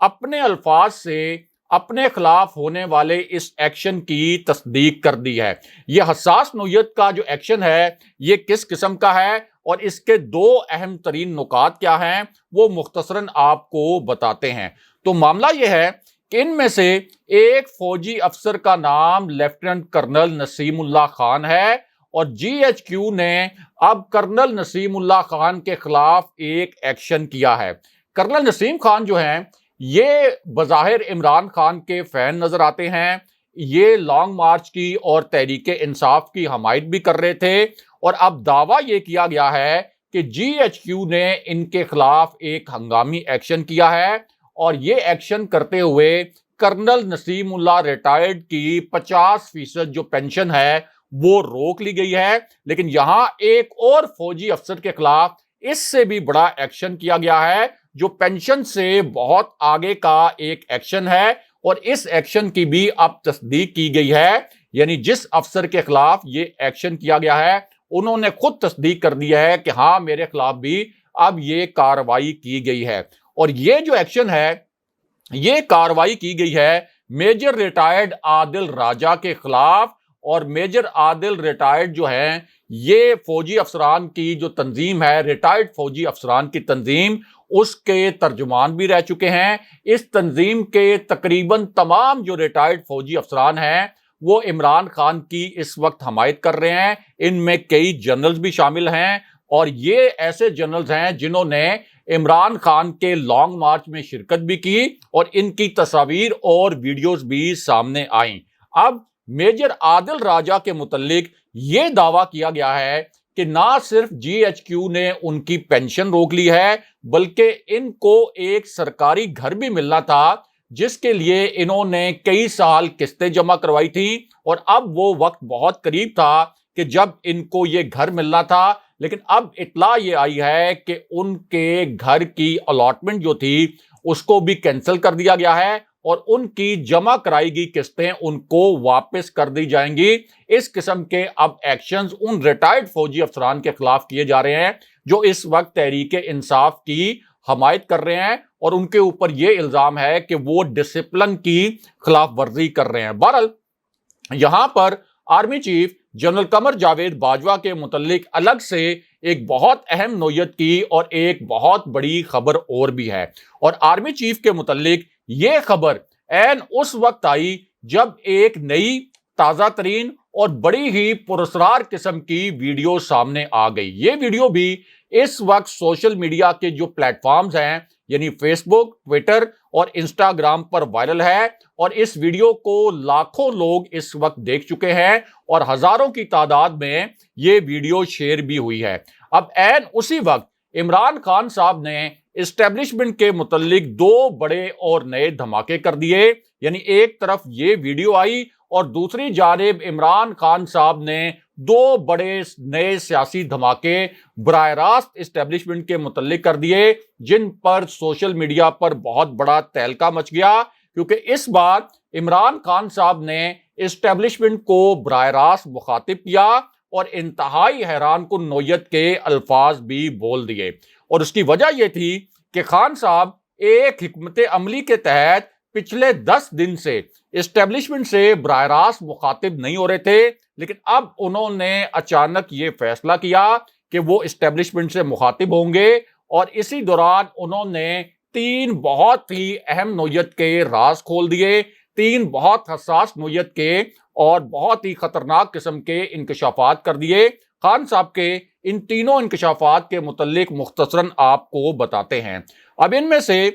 اپنے الفاظ سے اپنے خلاف ہونے والے اس ایکشن کی تصدیق کر دی ہے۔ یہ حساس نوعیت کا جو ایکشن ہے یہ کس قسم کا ہے اور اس کے دو اہم ترین نکات کیا ہیں وہ مختصراً آپ کو بتاتے ہیں۔ تو معاملہ یہ ہے کہ ان میں سے ایک فوجی افسر کا نام لیفٹیننٹ کرنل نسیم اللہ خان ہے اور جی ایچ کیو نے اب کرنل نسیم اللہ خان کے خلاف ایک ایکشن کیا ہے۔ کرنل نسیم خان جو ہیں یہ بظاہر عمران خان کے فین نظر آتے ہیں، یہ لانگ مارچ کی اور تحریک انصاف کی حمایت بھی کر رہے تھے اور اب دعویٰ یہ کیا گیا ہے کہ جی ایچ کیو نے ان کے خلاف ایک ہنگامی ایکشن کیا ہے اور یہ ایکشن کرتے ہوئے کرنل نسیم اللہ ریٹائرڈ کی 50% جو پینشن ہے وہ روک لی گئی ہے۔ لیکن یہاں ایک اور فوجی افسر کے خلاف اس سے بھی بڑا ایکشن کیا گیا ہے جو پینشن سے بہت آگے کا ایک ایکشن ہے اور اس ایکشن کی بھی اب تصدیق کی گئی ہے، یعنی جس افسر کے خلاف یہ ایکشن کیا گیا ہے انہوں نے خود تصدیق کر دی ہے کہ ہاں میرے خلاف بھی اب یہ کارروائی کی گئی ہے۔ اور یہ جو ایکشن ہے یہ کارروائی کی گئی ہے میجر ریٹائرڈ عادل راجہ کے خلاف، اور میجر عادل ریٹائرڈ جو ہیں یہ فوجی افسران کی جو تنظیم ہے ریٹائرڈ فوجی افسران کی تنظیم اس کے ترجمان بھی رہ چکے ہیں۔ اس تنظیم کے تقریباً تمام جو ریٹائرڈ فوجی افسران ہیں وہ عمران خان کی اس وقت حمایت کر رہے ہیں، ان میں کئی جنرلز بھی شامل ہیں اور یہ ایسے جنرلز ہیں جنہوں نے عمران خان کے لانگ مارچ میں شرکت بھی کی اور ان کی تصاویر اور ویڈیوز بھی سامنے آئیں۔ اب میجر عادل راجہ کے متعلق یہ دعویٰ کیا گیا ہے کہ نہ صرف جی ایچ کیو نے ان کی پینشن روک لی ہے بلکہ ان کو ایک سرکاری گھر بھی ملنا تھا جس کے لیے انہوں نے کئی سال قسطیں جمع کروائی تھی اور اب وہ وقت بہت قریب تھا کہ جب ان کو یہ گھر ملنا تھا، لیکن اب اطلاع یہ آئی ہے کہ ان کے گھر کی الاٹمنٹ جو تھی اس کو بھی کینسل کر دیا گیا ہے اور ان کی جمع کرائی گئی قسطیں ان کو واپس کر دی جائیں گی۔ اس قسم کے اب ایکشنز ان ریٹائرڈ فوجی افسران کے خلاف کیے جا رہے ہیں جو اس وقت تحریک انصاف کی حمایت کر رہے ہیں اور ان کے اوپر یہ الزام ہے کہ وہ ڈسپلن کی خلاف ورزی کر رہے ہیں۔ بہرحال یہاں پر army chief general Qamar Javed Bajwa کے متعلق الگ سے ایک بہت اہم نوعیت کی اور ایک بہت بڑی خبر اور بھی ہے، اور آرمی چیف کے متعلق یہ خبر عین اس وقت آئی جب ایک نئی تازہ ترین اور بڑی ہی پراسرار قسم کی ویڈیو سامنے آ گئی۔ یہ ویڈیو بھی اس وقت سوشل میڈیا کے جو پلیٹ فارمز ہیں یعنی فیس بک، ٹویٹر اور انسٹاگرام پر وائرل ہے اور اس ویڈیو کو لاکھوں لوگ اس وقت دیکھ چکے ہیں اور ہزاروں کی تعداد میں یہ ویڈیو شیئر بھی ہوئی ہے۔ اب عین اسی وقت عمران خان صاحب نے اسٹیبلشمنٹ کے متعلق دو بڑے اور نئے دھماکے کر دیے، یعنی ایک طرف یہ ویڈیو آئی اور دوسری جانب عمران خان صاحب نے دو بڑے نئے سیاسی دھماکے براہ راست اسٹیبلشمنٹ کے متعلق کر دیے جن پر سوشل میڈیا پر بہت بڑا تہلکہ مچ گیا، کیونکہ اس بار عمران خان صاحب نے اسٹیبلشمنٹ کو براہ راست مخاطب کیا اور انتہائی حیران کن نوعیت کے الفاظ بھی بول دیے، اور اس کی وجہ یہ تھی کہ خان صاحب ایک حکمت عملی کے تحت پچھلے 10 دن سے اسٹیبلشمنٹ سے براہ راست مخاطب نہیں ہو رہے تھے، لیکن اب انہوں نے اچانک یہ فیصلہ کیا کہ وہ اسٹیبلشمنٹ سے مخاطب ہوں گے، اور اسی دوران انہوں نے 3 بہت ہی اہم نوعیت کے راز کھول دیے، 3 بہت حساس نوعیت کے اور بہت ہی خطرناک قسم کے انکشافات کر دیے۔ خان صاحب کے ان تینوں انکشافات کے متعلق مختصراً آپ کو بتاتے ہیں۔ اب ان میں سے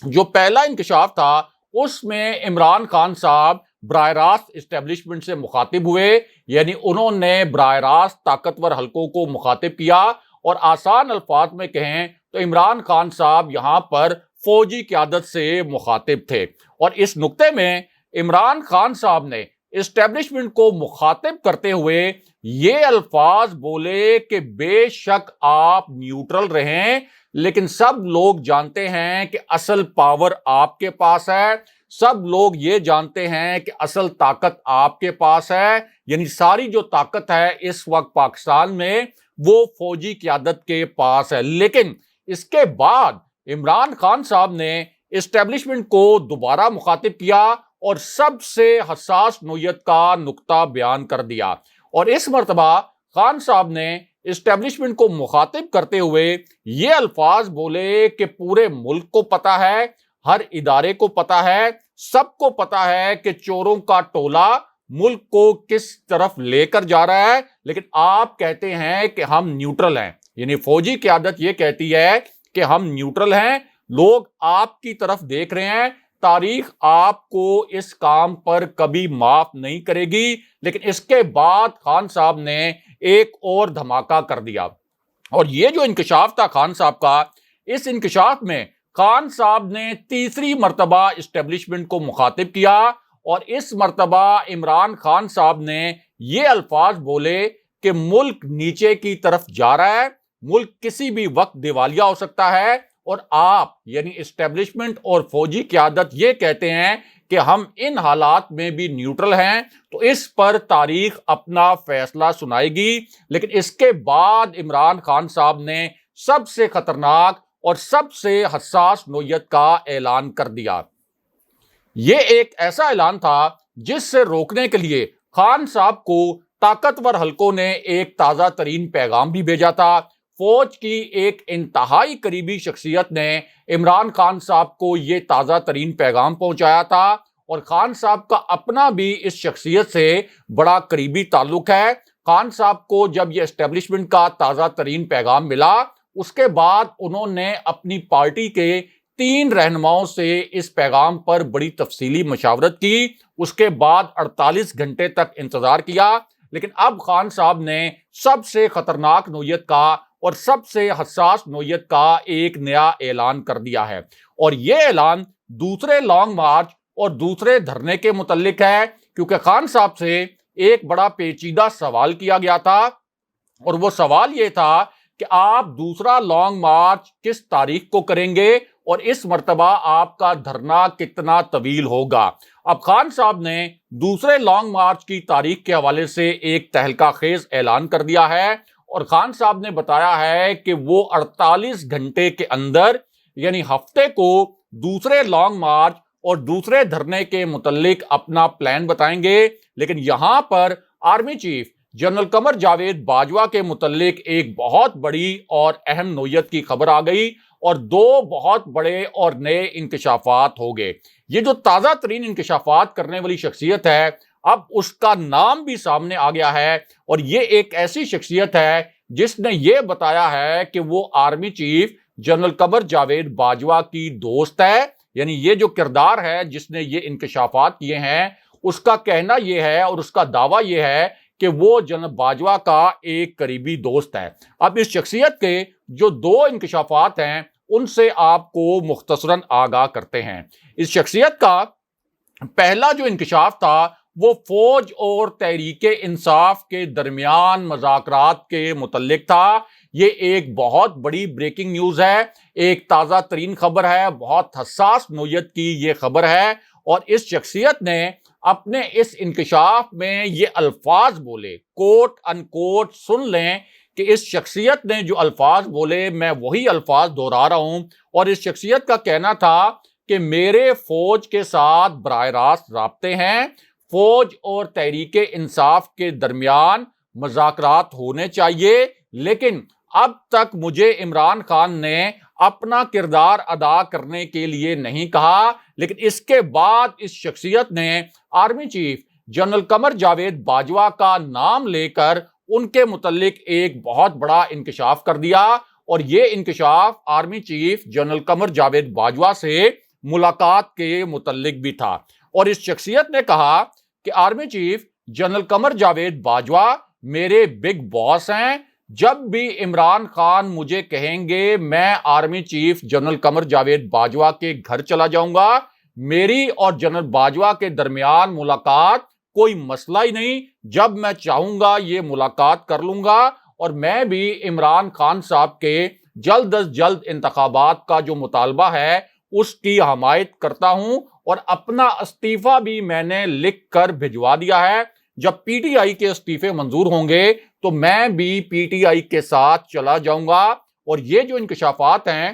جو پہلا انکشاف تھا اس میں عمران خان صاحب براہ راست اسٹیبلشمنٹ سے مخاطب ہوئے، یعنی انہوں نے براہ راست طاقتور حلقوں کو مخاطب کیا، اور آسان الفاظ میں کہیں تو عمران خان صاحب یہاں پر فوجی قیادت سے مخاطب تھے، اور اس نقطے میں عمران خان صاحب نے اسٹیبلشمنٹ کو مخاطب کرتے ہوئے یہ الفاظ بولے کہ بے شک آپ نیوٹرل رہیں، لیکن سب لوگ جانتے ہیں کہ اصل پاور آپ کے پاس ہے، سب لوگ یہ جانتے ہیں کہ اصل طاقت آپ کے پاس ہے، یعنی ساری جو طاقت ہے اس وقت پاکستان میں وہ فوجی قیادت کے پاس ہے۔ لیکن اس کے بعد عمران خان صاحب نے اسٹیبلشمنٹ کو دوبارہ مخاطب کیا اور سب سے حساس نوعیت کا نقطہ بیان کر دیا، اور اس مرتبہ خان صاحب نے اسٹیبلشمنٹ کو مخاطب کرتے ہوئے یہ الفاظ بولے کہ پورے ملک کو پتا ہے، ہر ادارے کو پتا ہے، سب کو پتا ہے کہ چوروں کا ٹولہ ملک کو کس طرف لے کر جا رہا ہے، لیکن آپ کہتے ہیں کہ ہم نیوٹرل ہیں۔ یعنی فوجی قیادت یہ کہتی ہے کہ ہم نیوٹرل ہیں، لوگ آپ کی طرف دیکھ رہے ہیں، تاریخ آپ کو اس کام پر کبھی معاف نہیں کرے گی۔ لیکن اس کے بعد خان صاحب نے ایک اور دھماکہ کر دیا، اور یہ جو انکشاف تھا خان صاحب کا، اس انکشاف میں خان صاحب نے تیسری مرتبہ اسٹیبلشمنٹ کو مخاطب کیا، اور اس مرتبہ عمران خان صاحب نے یہ الفاظ بولے کہ ملک نیچے کی طرف جا رہا ہے، ملک کسی بھی وقت دیوالیہ ہو سکتا ہے، اور آپ یعنی اسٹیبلشمنٹ اور فوجی قیادت یہ کہتے ہیں کہ ہم ان حالات میں بھی نیوٹرل ہیں، تو اس پر تاریخ اپنا فیصلہ سنائے گی۔ لیکن اس کے بعد عمران خان صاحب نے سب سے خطرناک اور سب سے حساس نوعیت کا اعلان کر دیا۔ یہ ایک ایسا اعلان تھا جس سے روکنے کے لیے خان صاحب کو طاقتور حلقوں نے ایک تازہ ترین پیغام بھی بھیجا تھا۔ فوج کی ایک انتہائی قریبی شخصیت نے عمران خان صاحب کو یہ تازہ ترین پیغام پہنچایا تھا، اور خان صاحب کا اپنا بھی اس شخصیت سے بڑا قریبی تعلق ہے۔ خان صاحب کو جب یہ اسٹیبلشمنٹ کا تازہ ترین پیغام ملا، اس کے بعد انہوں نے اپنی پارٹی کے 3 رہنماؤں سے اس پیغام پر بڑی تفصیلی مشاورت کی۔ اس کے بعد 48 گھنٹے تک انتظار کیا، لیکن اب خان صاحب نے سب سے خطرناک نوعیت کا اور سب سے حساس نوعیت کا ایک نیا اعلان کر دیا ہے، اور یہ اعلان دوسرے لانگ مارچ اور دوسرے دھرنے کے متعلق ہے، کیونکہ خان صاحب سے ایک بڑا پیچیدہ سوال کیا گیا تھا، اور وہ سوال یہ تھا کہ آپ دوسرا لانگ مارچ کس تاریخ کو کریں گے، اور اس مرتبہ آپ کا دھرنا کتنا طویل ہوگا۔ اب خان صاحب نے دوسرے لانگ مارچ کی تاریخ کے حوالے سے ایک تہلکہ خیز اعلان کر دیا ہے، اور خان صاحب نے بتایا ہے کہ وہ 48 گھنٹے کے اندر یعنی ہفتے کو دوسرے لانگ مارچ اور دوسرے دھرنے کے متعلق اپنا پلان بتائیں گے۔ لیکن یہاں پر army chief general Qamar Javed Bajwa کے متعلق ایک بہت بڑی اور اہم نوعیت کی خبر آ گئی، اور 2 بہت بڑے اور نئے انکشافات ہو گئے۔ یہ جو تازہ ترین انکشافات کرنے والی شخصیت ہے، اب اس کا نام بھی سامنے آ گیا ہے، اور یہ ایک ایسی شخصیت ہے جس نے یہ بتایا ہے کہ وہ army chief general Qamar Javed Bajwa کی دوست ہے۔ یعنی یہ جو کردار ہے جس نے یہ انکشافات کیے ہیں، اس کا کہنا یہ ہے اور اس کا دعویٰ یہ ہے کہ وہ جنرل باجوہ کا ایک قریبی دوست ہے۔ اب اس شخصیت کے جو 2 انکشافات ہیں ان سے آپ کو مختصراً آگاہ کرتے ہیں۔ اس شخصیت کا پہلا جو انکشاف تھا وہ فوج اور تحریک انصاف کے درمیان مذاکرات کے متعلق تھا۔ یہ ایک بہت بڑی بریکنگ نیوز ہے، ایک تازہ ترین خبر ہے، بہت حساس نوعیت کی یہ خبر ہے، اور اس شخصیت نے اپنے اس انکشاف میں یہ الفاظ بولے، کوٹ ان کوٹ سن لیں کہ اس شخصیت نے جو الفاظ بولے میں وہی الفاظ دہرا رہا ہوں، اور اس شخصیت کا کہنا تھا کہ میرے فوج کے ساتھ براہ راست رابطے ہیں، فوج اور تحریک انصاف کے درمیان مذاکرات ہونے چاہیے، لیکن اب تک مجھے عمران خان نے اپنا کردار ادا کرنے کے لیے نہیں کہا۔ لیکن اس کے بعد اس شخصیت نے army chief general Qamar Javed Bajwa کا نام لے کر ان کے متعلق ایک بہت بڑا انکشاف کر دیا، اور یہ انکشاف army chief general Qamar Javed Bajwa سے ملاقات کے متعلق بھی تھا۔ اور اس شخصیت نے کہا کہ army chief general Qamar Javed Bajwa میرے بگ باس ہیں، جب بھی عمران خان مجھے کہیں گے میں army chief general Qamar Javed Bajwa کے گھر چلا جاؤں گا، میری اور جنرل باجوہ کے درمیان ملاقات کوئی مسئلہ ہی نہیں، جب میں چاہوں گا یہ ملاقات کر لوں گا، اور میں بھی عمران خان صاحب کے جلد از جلد انتخابات کا جو مطالبہ ہے اس کی حمایت کرتا ہوں، اور اپنا استعفیٰ بھی میں نے لکھ کر بھجوا دیا ہے۔ جب پی ٹی آئی کے استعفے منظور ہوں گے تو میں بھی پی ٹی آئی کے ساتھ چلا جاؤں گا۔ اور یہ جو انکشافات ہیں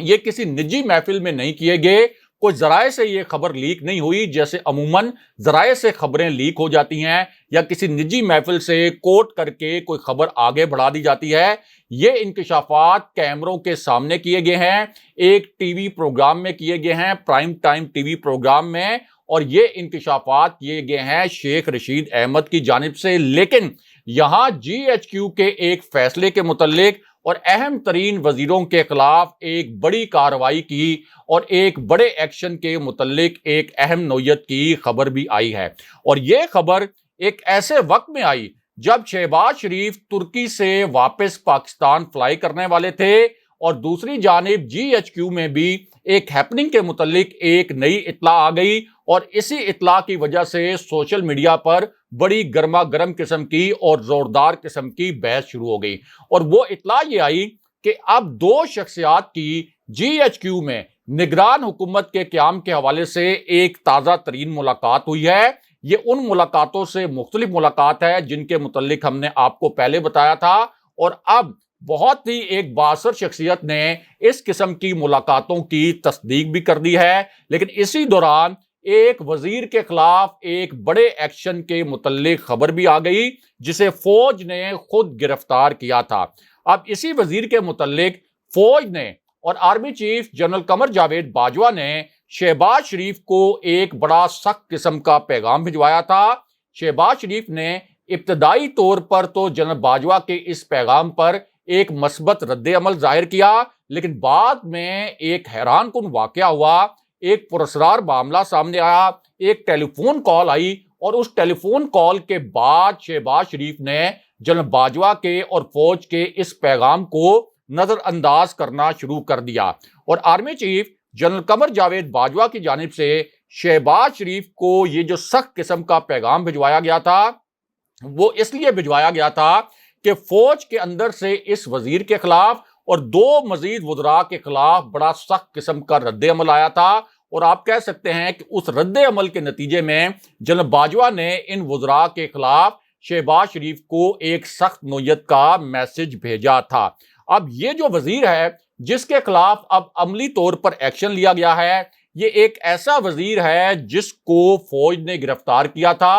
یہ کسی نجی محفل میں نہیں کیے گئے، کوئی ذرائع سے یہ خبر لیک نہیں ہوئی جیسے عموماً ذرائع سے خبریں لیک ہو جاتی ہیں یا کسی نجی محفل سے کوٹ کر کے کوئی خبر آگے بڑھا دی جاتی ہے۔ یہ انکشافات کیمروں کے سامنے کیے گئے ہیں، ایک ٹی وی پروگرام میں کیے گئے ہیں، prime time T V programme میں، اور یہ انکشافات کیے گئے ہیں شیخ رشید احمد کی جانب سے۔ لیکن یہاں جی ایچ کیو کے ایک فیصلے کے متعلق اور اہم ترین وزیروں کے خلاف ایک بڑی کارروائی کی اور ایک بڑے ایکشن کے متعلق ایک اہم نوعیت کی خبر بھی آئی ہے، اور یہ خبر ایک ایسے وقت میں آئی جب شہباز شریف ترکی سے واپس پاکستان فلائی کرنے والے تھے، اور دوسری جانب جی ایچ کیو میں بھی ایک ہیپننگ کے متعلق ایک نئی اطلاع آ گئی، اور اسی اطلاع کی وجہ سے سوشل میڈیا پر بڑی گرما گرم قسم کی اور زوردار قسم کی بحث شروع ہو گئی۔ اور وہ اطلاع یہ آئی کہ اب دو شخصیات کی جی ایچ کیو میں نگران حکومت کے قیام کے حوالے سے ایک تازہ ترین ملاقات ہوئی ہے۔ یہ ان ملاقاتوں سے مختلف ملاقات ہے جن کے متعلق ہم نے آپ کو پہلے بتایا تھا، اور اب بہت ہی ایک بااثر شخصیت نے اس قسم کی ملاقاتوں کی تصدیق بھی کر دی ہے۔ لیکن اسی دوران ایک وزیر کے خلاف ایک بڑے ایکشن کے متعلق خبر بھی آ گئی جسے فوج نے خود گرفتار کیا تھا۔ اب اسی وزیر کے متعلق فوج نے اور army chief general Qamar Javed Bajwa نے شہباز شریف کو ایک بڑا سخت قسم کا پیغام بھجوایا تھا۔ شہباز شریف نے ابتدائی طور پر تو جنرل باجوہ کے اس پیغام پر ایک مثبت رد عمل ظاہر کیا، لیکن بعد میں ایک حیران کن واقعہ ہوا، ایک پراسرار معاملہ سامنے آیا، ایک ٹیلی فون کال آئی، اور اس ٹیلی فون کال کے بعد شہباز شریف نے جنرل باجوہ کے اور فوج کے اس پیغام کو نظر انداز کرنا شروع کر دیا، اور army chief general Qamar Javed Bajwa کی جانب سے شہباز شریف کو یہ جو سخت قسم کا پیغام بھجوایا گیا تھا وہ اس لیے بھجوایا گیا تھا کہ فوج کے اندر سے اس وزیر کے خلاف اور دو مزید وزراء کے خلاف بڑا سخت قسم کا رد عمل آیا تھا، اور آپ کہہ سکتے ہیں کہ اس رد عمل کے نتیجے میں جنرل باجوہ نے ان وزراء کے خلاف شہباز شریف کو ایک سخت نوعیت کا میسج بھیجا تھا۔ اب یہ جو وزیر ہے جس کے خلاف اب عملی طور پر ایکشن لیا گیا ہے، یہ ایک ایسا وزیر ہے جس کو فوج نے گرفتار کیا تھا۔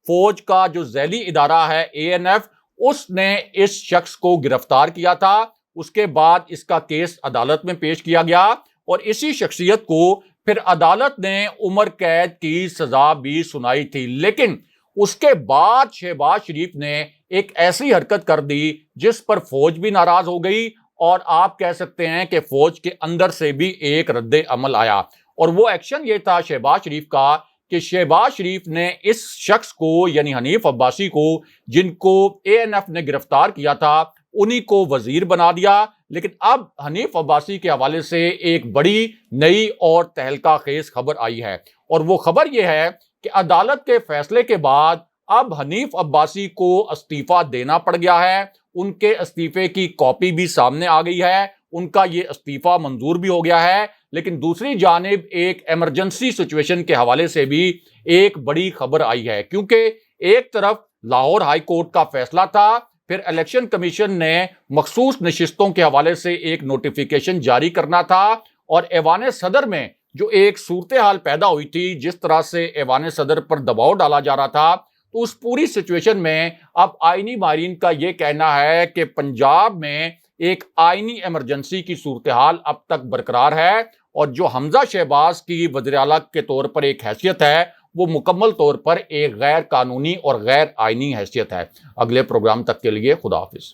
فوج کا جو ذیلی ادارہ ہے ANF، اس نے اس شخص کو گرفتار کیا تھا، اس کے بعد اس کا کیس عدالت میں پیش کیا گیا، اور اسی شخصیت کو پھر عدالت نے عمر قید کی سزا بھی سنائی تھی۔ لیکن اس کے بعد شہباز شریف نے ایک ایسی حرکت کر دی جس پر فوج بھی ناراض ہو گئی، اور آپ کہہ سکتے ہیں کہ فوج کے اندر سے بھی ایک رد عمل آیا، اور وہ ایکشن یہ تھا شہباز شریف کا کہ شہباز شریف نے اس شخص کو یعنی حنیف عباسی کو، جن کو ANF نے گرفتار کیا تھا، انہی کو وزیر بنا دیا۔ لیکن اب حنیف عباسی کے حوالے سے ایک بڑی نئی اور تہلکہ خیز خبر آئی ہے، اور وہ خبر یہ ہے کہ عدالت کے فیصلے کے بعد اب حنیف عباسی کو استعفیٰ دینا پڑ گیا ہے۔ ان کے استعفے کی کاپی بھی سامنے آ گئی ہے، ان کا یہ استعفیٰ منظور بھی ہو گیا ہے۔ لیکن دوسری جانب ایک ایمرجنسی سچویشن کے حوالے سے بھی ایک بڑی خبر آئی ہے، کیونکہ ایک طرف لاہور ہائی کورٹ کا فیصلہ تھا، پھر الیکشن کمیشن نے مخصوص نشستوں کے حوالے سے ایک نوٹیفیکیشن جاری کرنا تھا، اور ایوان صدر میں جو ایک صورتحال پیدا ہوئی تھی، جس طرح سے ایوان صدر پر دباؤ ڈالا جا رہا تھا، تو اس پوری سچویشن میں اب آئینی ماہرین کا یہ کہنا ہے کہ پنجاب میں ایک آئینی ایمرجنسی کی صورتحال اب تک برقرار ہے، اور جو حمزہ شہباز کی وزیر اعلیٰ کے طور پر ایک حیثیت ہے وہ مکمل طور پر ایک غیر قانونی اور غیر آئینی حیثیت ہے۔ اگلے پروگرام تک کے لیے خدا حافظ۔